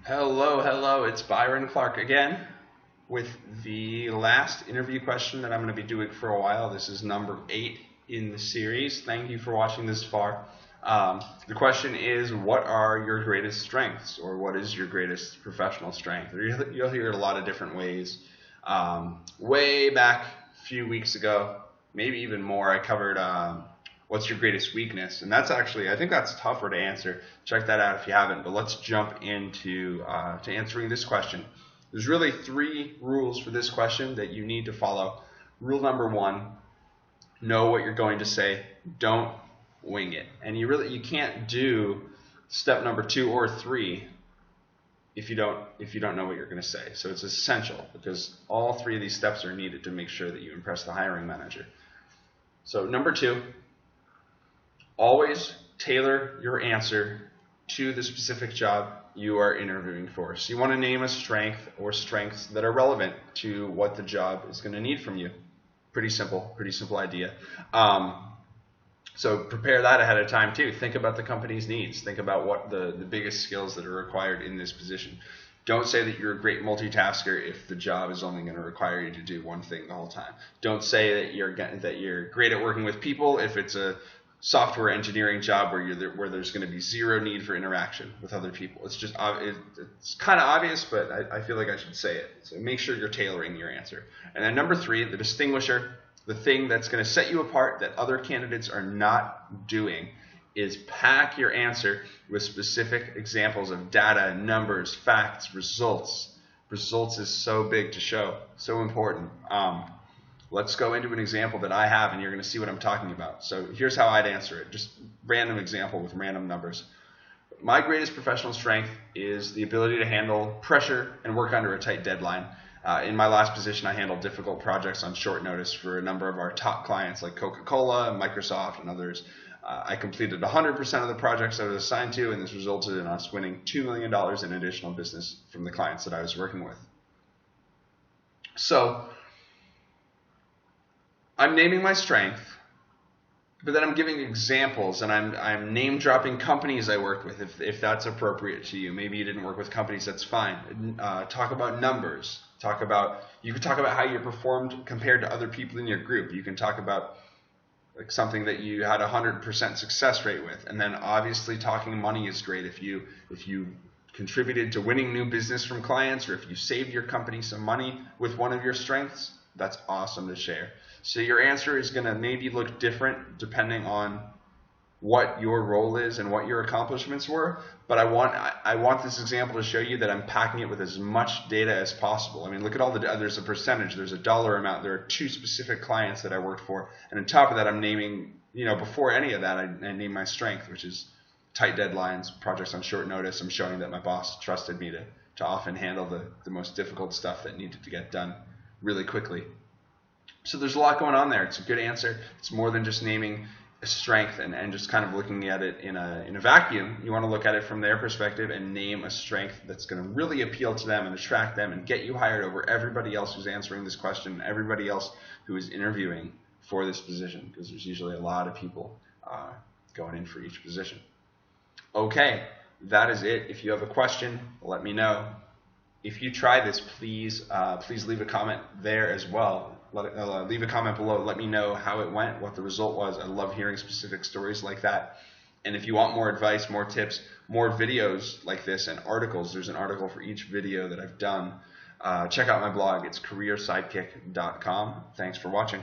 Hello, hello, it's Byron Clark again with the last interview question that I'm going to be doing for a while. This is number 8 in the series. Thank you for watching this far. The question is, what are your greatest strengths, or what is your greatest professional strength? You'll hear it a lot of different ways. Way back a few weeks ago, maybe even more, I covered what's your greatest weakness, and that's actually, I think that's tougher to answer. Check that out if you haven't. But let's jump into to answering this question. There's really 3 rules for this question that you need to follow. Rule number 1: know what you're going to say. Don't wing it. And you can't do step number 2 or 3 if you don't know what you're going to say. So it's essential, because all 3 of these steps are needed to make sure that you impress the hiring manager. So number 2, always tailor your answer to the specific job you are interviewing for. So you want to name a strength or strengths that are relevant to what the job is going to need from you. Pretty simple idea. So prepare that ahead of time too. Think about the company's needs. Think about what the biggest skills that are required in this position. Don't say that you're a great multitasker if the job is only going to require you to do one thing the whole time. Don't say that you're great at working with people if it's a software engineering job where there's going to be zero need for interaction with other people. It's just it's kind of obvious, but I feel like I should say it. So make sure you're tailoring your answer. And then number 3, the distinguisher, the thing that's going to set you apart that other candidates are not doing, is pack your answer with specific examples of data, numbers, facts, results. Results is so big to show, so important. Let's go into an example that I have, and you're going to see what I'm talking about. So here's how I'd answer it. Just random example with random numbers. My greatest professional strength is the ability to handle pressure and work under a tight deadline. In my last position, I handled difficult projects on short notice for a number of our top clients like Coca-Cola, Microsoft, and others. I completed 100% of the projects I was assigned to, and this resulted in us winning $2 million in additional business from the clients that I was working with. So I'm naming my strength, but then I'm giving examples, and I'm name dropping companies I worked with if that's appropriate to you. Maybe you didn't work with companies, that's fine. Talk about numbers. You can talk about how you performed compared to other people in your group. You can talk about like something that you had 100% success rate with, and then obviously talking money is great. If you contributed to winning new business from clients, or if you saved your company some money with one of your strengths, that's awesome to share. So your answer is going to maybe look different depending on what your role is and what your accomplishments were, but I want this example to show you that I'm packing it with as much data as possible. I mean, look at all there's a percentage, there's a dollar amount, there are 2 specific clients that I worked for, and on top of that I'm naming, before any of that I name my strength, which is tight deadlines, projects on short notice. I'm showing that my boss trusted me to often handle the most difficult stuff that needed to get done really quickly. So there's a lot going on there. It's a good answer. It's more than just naming a strength and just kind of looking at it in a vacuum. You want to look at it from their perspective and name a strength that's going to really appeal to them and attract them and get you hired over everybody else who's answering this question, everybody else who is interviewing for this position, because there's usually a lot of people going in for each position. Okay, that is it. If you have a question, let me know. If you try this, please leave a comment there as well. Leave a comment below. Let me know how it went, what the result was. I love hearing specific stories like that. And if you want more advice, more tips, more videos like this, and articles, there's an article for each video that I've done. Check out my blog. It's careersidekick.com. Thanks for watching.